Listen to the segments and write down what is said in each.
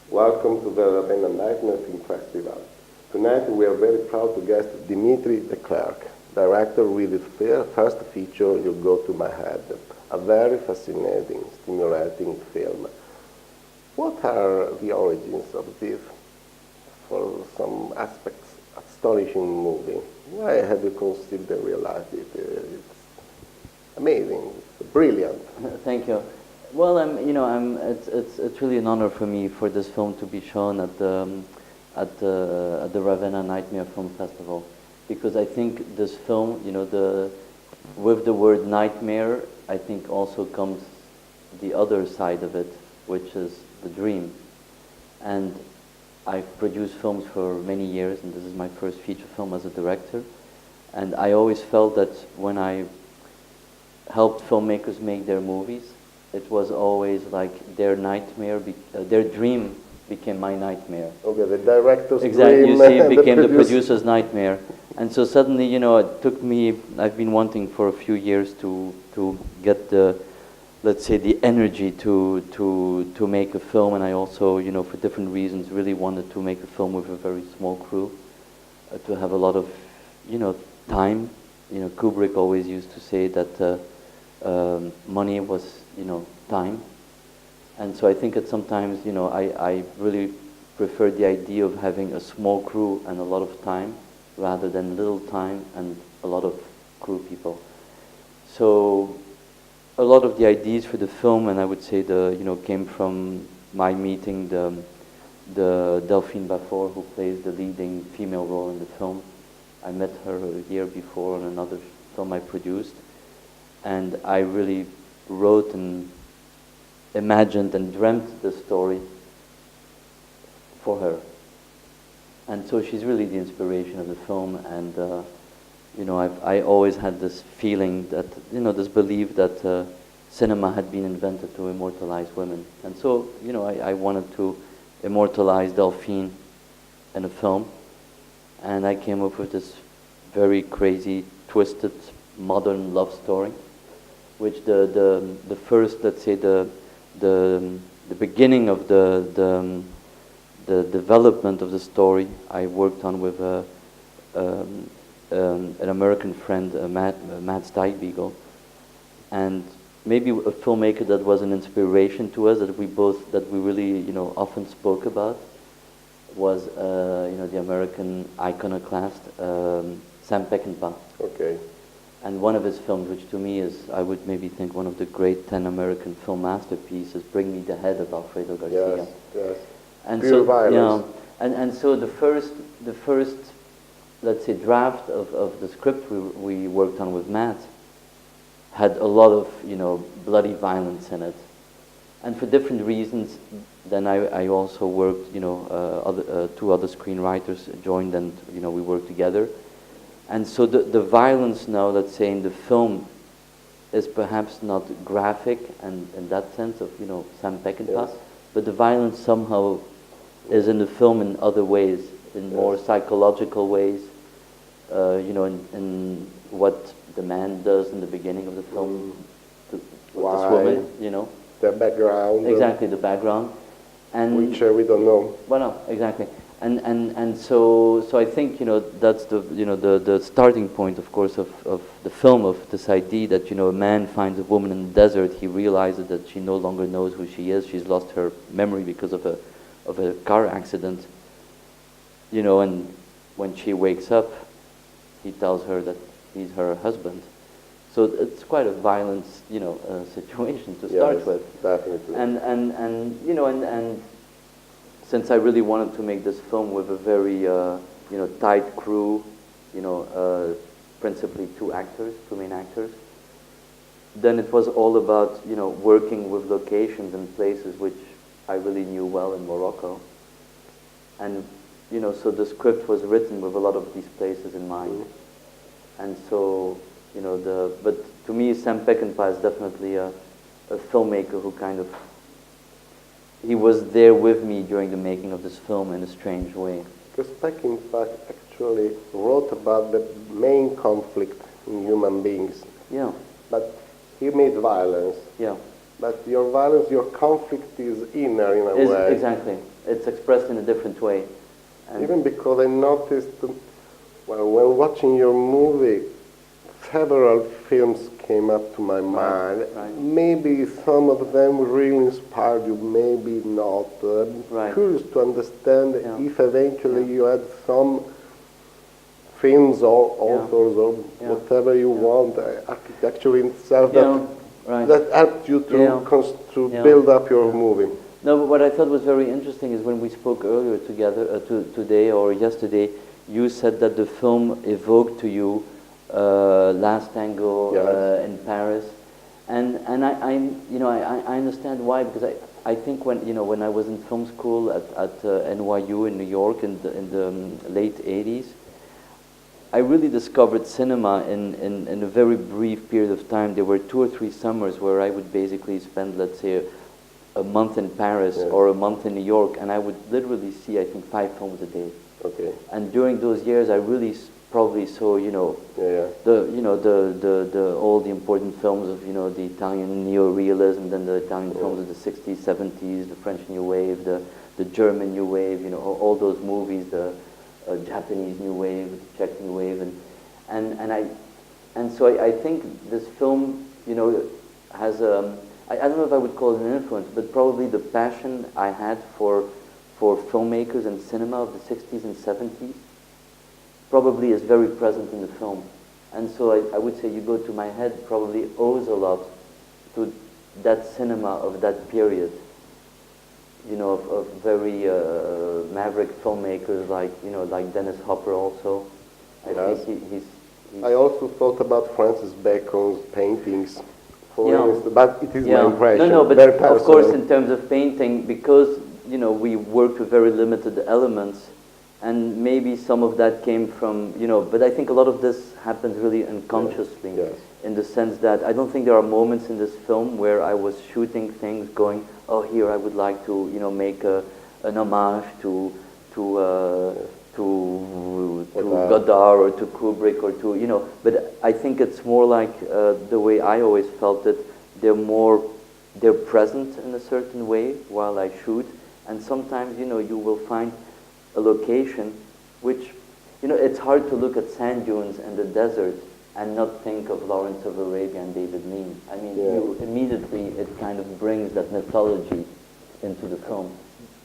Welcome to the Ravenna Nightmare Film Festival. Tonight we are very proud to guest Dimitri de Clercq, director with his first feature, You Go to My Head, a very fascinating, stimulating film. What are the origins of this, for some aspects, astonishing movie? Why have you considered realized it? It's amazing, it's brilliant. Thank you. Well, it's really an honor for me for this film to be shown at the Ravenna Nightmare Film Festival, because I think this film, with the word nightmare, I think also comes the other side of it, which is the dream. And I've produced films for many years, and this is my first feature film as a director. And I always felt that when I helped filmmakers make their movies, it was always like their nightmare, their dream became my nightmare. Okay, the director's exactly, dream. You see, it became the producer's nightmare. And so suddenly, it took me, I've been wanting for a few years to get the, let's say, the energy to make a film. And I also, for different reasons, really wanted to make a film with a very small crew, to have a lot of, time. Kubrick always used to say that money was, time. And so I think that sometimes, I really prefer the idea of having a small crew and a lot of time, rather than little time and a lot of crew people. So a lot of the ideas for the film, and I would say came from my meeting the Delphine Baffort, who plays the leading female role in the film. I met her a year before on another film I produced, and I really wrote and imagined and dreamt the story for her. And so she's really the inspiration of the film, and I always had this feeling that, this belief that cinema had been invented to immortalize women. And so, I wanted to immortalize Delphine in a film, and I came up with this very crazy, twisted, modern love story, which the first, let's say, the beginning of the development of the story I worked on with an American friend, Matt Steigbigel, and maybe a filmmaker that was an inspiration to us, that we really often spoke about, was the American iconoclast Sam Peckinpah. Okay. And one of his films, which to me is, I would maybe think, one of the great 10 American film masterpieces, Bring Me the Head of Alfredo Garcia. Yes, yes. And Pure so, violence. And so the first, let's say, draft of the script we worked on with Matt had a lot of, bloody violence in it. And for different reasons, then I also worked, two other screenwriters joined, and, we worked together. And so the violence now, let's say, in the film is perhaps not graphic and in that sense of, Sam Peckinpah, yes, but the violence somehow is in the film in other ways, in more psychological ways, in what the man does in the beginning of the film with this woman, The background. Exactly, the background. And which we don't know. Well, no, exactly. And so I think, that's the starting point, of course, of the film, of this idea that, a man finds a woman in the desert, he realizes that she no longer knows who she is, she's lost her memory because of a car accident, and when she wakes up, he tells her that he's her husband. So it's quite a violent, situation to start with. Definitely. And since I really wanted to make this film with a very, tight crew, principally two main actors, then it was all about, working with locations and places which I really knew well in Morocco. And, so the script was written with a lot of these places in mind. And so, but to me, Sam Peckinpah is definitely a filmmaker who kind of, he was there with me during the making of this film in a strange way. Because Peckinpah actually wrote about the main conflict in human beings. Yeah. But he made violence. Yeah. But your violence, your conflict is inner in a way. Exactly. It's expressed in a different way. And even because I noticed, well, when watching your movie, several films came up to my mind. right. Maybe some of them really inspired you, maybe not. I'm Right. curious to understand Yeah. if eventually Yeah. you had some films or authors or Yeah. whatever you Yeah. want, architecture itself, Yeah, right. that helped you to, Yeah. to Yeah. build up your movie. No, but what I thought was very interesting is when we spoke earlier together, today or yesterday, you said that the film evoked to you Last Tango Yes. in Paris, and I understand why, because I think when I was in film school at NYU in New York in the late 80s, I really discovered cinema in a very brief period of time. There were 2 or 3 summers where I would basically spend, let's say, a month in Paris Yes. or a month in New York, and I would literally see, I think, 5 films a day. Okay. And during those years, I really probably saw, Yeah. the all the important films of, the Italian neo-realism, then the Italian films of the 60s, 70s, the French New Wave, the German New Wave, all those movies, the Japanese New Wave, the Czech New Wave, and so I think this film, has I don't know if I would call it an influence, but probably the passion I had for filmmakers and cinema of the 60s and 70s probably is very present in the film. And so I would say You Go to My Head probably owes a lot to that cinema of that period, of very maverick filmmakers like Dennis Hopper also. I Yes. think he's I also thought about Francis Bacon's paintings, for Yeah. instance, but it is my Yeah. impression. No, but very of course, personal. in terms of painting, because we worked with very limited elements, and maybe some of that came from But I think a lot of this happens really unconsciously, Yes. in the sense that I don't think there are moments in this film where I was shooting things, going, oh, here I would like to make an homage to Godard or to Kubrick or to but I think it's more like the way I always felt it. They're present in a certain way while I shoot, and sometimes you will find a location which it's hard to look at sand dunes and the desert and not think of Lawrence of Arabia and David Lean. I mean, Yeah. you immediately, it kind of brings that mythology into the film.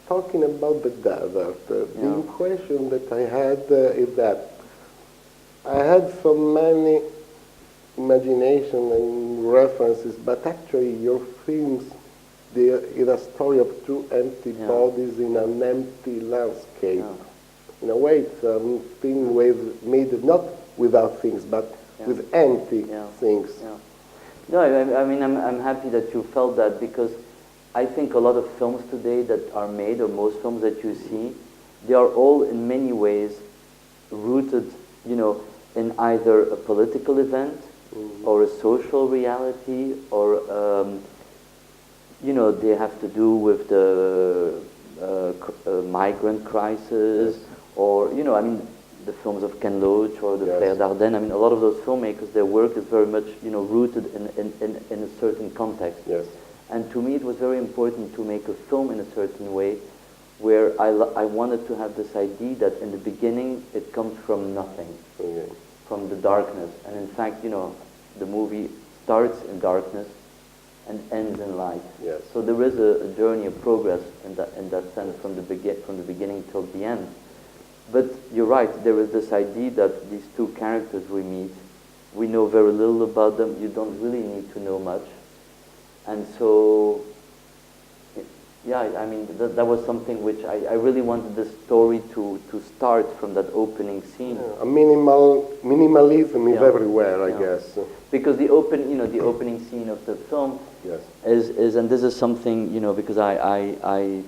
Talking about the desert, the Yeah. impression that I had is that I had so many imagination and references, but actually your films, they is a story of two empty Yeah. bodies in an empty landscape. Yeah. In a way, it's a thing made not without things, but Yeah. with empty Yeah. things. Yeah. No, I mean, I'm happy that you felt that, because I think a lot of films today that are made, or most films that you see, they are all in many ways rooted, in either a political event or a social reality, or, they have to do with the migrant crisis, or, I mean, the films of Ken Loach or the Yes. Frères Dardenne. I mean, a lot of those filmmakers, their work is very much, rooted in a certain context. Yes. And to me, it was very important to make a film in a certain way, where I wanted to have this idea that in the beginning, it comes from nothing, Okay. from the darkness. And in fact, the movie starts in darkness and ends in light. Yes. So there is a journey of progress in that sense from the beginning till the end. But you're right, there is this idea that these two characters we meet, we know very little about them. You don't really need to know much. And so, yeah, I mean, that was something which I really wanted the story to start from that opening scene. A minimalism is Yeah. everywhere, I Yeah. guess. Because the opening scene of the film Yes. is and this is something, because I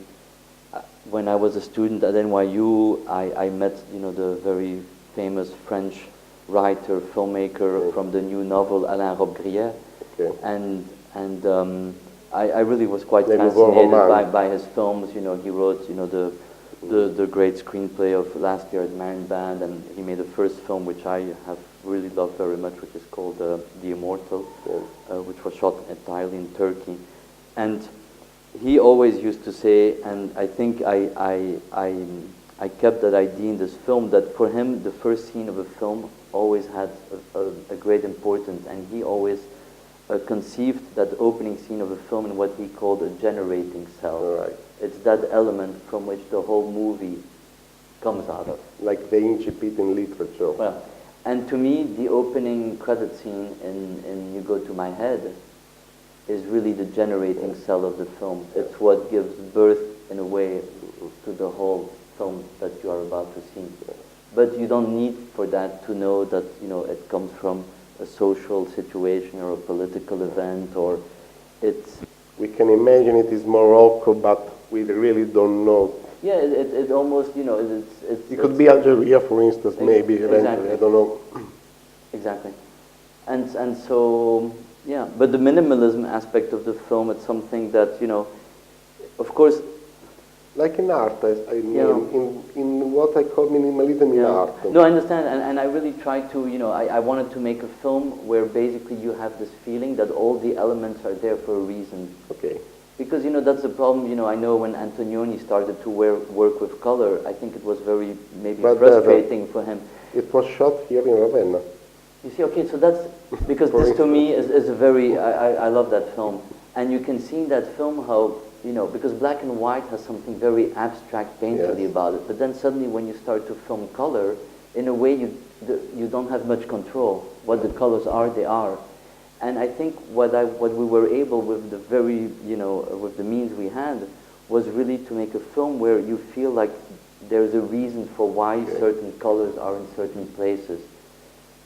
when I was a student at NYU, I met, the very famous French writer, filmmaker from the new novel, Alain Robbe-Grillet. Okay. And I really was quite Les Nouveaux fascinated Romans. by his films. He wrote, the great screenplay of Last Year's Marine Band, and he made the first film which I have really loved very much, which is called The Immortal, which was shot entirely in Turkey. And he always used to say, and I think I kept that idea in this film, that for him the first scene of a film always had a great importance, and he always conceived that opening scene of a film in what he called a generating cell. Right. It's that element from which the whole movie comes out of. Like the incipit in literature. Well, and to me, the opening credit scene in You Go to My Head is really the generating cell of the film. It's what gives birth, in a way, to the whole film that you are about to see. But you don't need for that to know that, you know, it comes from a social situation or a political event, or it's... We can imagine it is Morocco, but we really don't know. Yeah, it almost, you know, It could be Algeria, for instance, maybe, eventually, exactly. I don't know. Exactly. And so, yeah, but the minimalism aspect of the film, it's something that, you know, of course... Like in art, I mean, in what I call minimalism in art. No, I understand, and I really tried to, you know, I wanted to make a film where basically you have this feeling that all the elements are there for a reason. Okay. Because, you know, that's the problem, you know, I know when Antonioni started to work with color, I think it was very, maybe frustrating for him. It was shot here in Ravenna. You see, okay, so that's, because this to me is a very, I love that film. And you can see in that film how, you know, because black and white has something very abstract, painterly about it. But then suddenly when you start to film color, in a way you don't have much control. What the colors are, they are. And I think what we were able with the very, you know, with the means we had, was really to make a film where you feel like there's a reason for why certain colors are in certain places.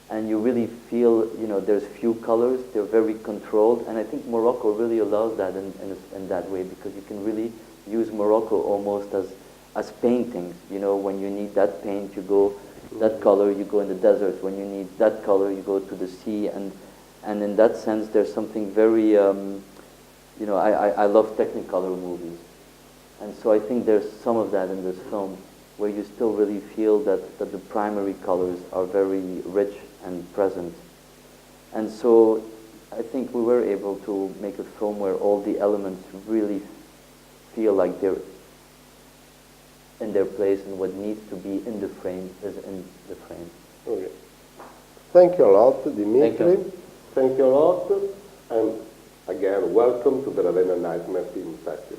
And you really feel, you know, there's few colors, they're very controlled, and I think Morocco really allows that in that way, because you can really use Morocco almost as paintings. You know, when you need that paint, you go that color, you go in the desert. When you need that color, you go to the sea, and in that sense, there's something very, you know, I love Technicolor movies, and so I think there's some of that in this film, where you still really feel that the primary colors are very rich and present. And so I think we were able to make a film where all the elements really feel like they're in their place, and what needs to be in the frame is in the frame. Okay. Thank you a lot, Dimitri. Thank you. Thank you a lot. And again, welcome to the Ravenna Nightmare Film Festival.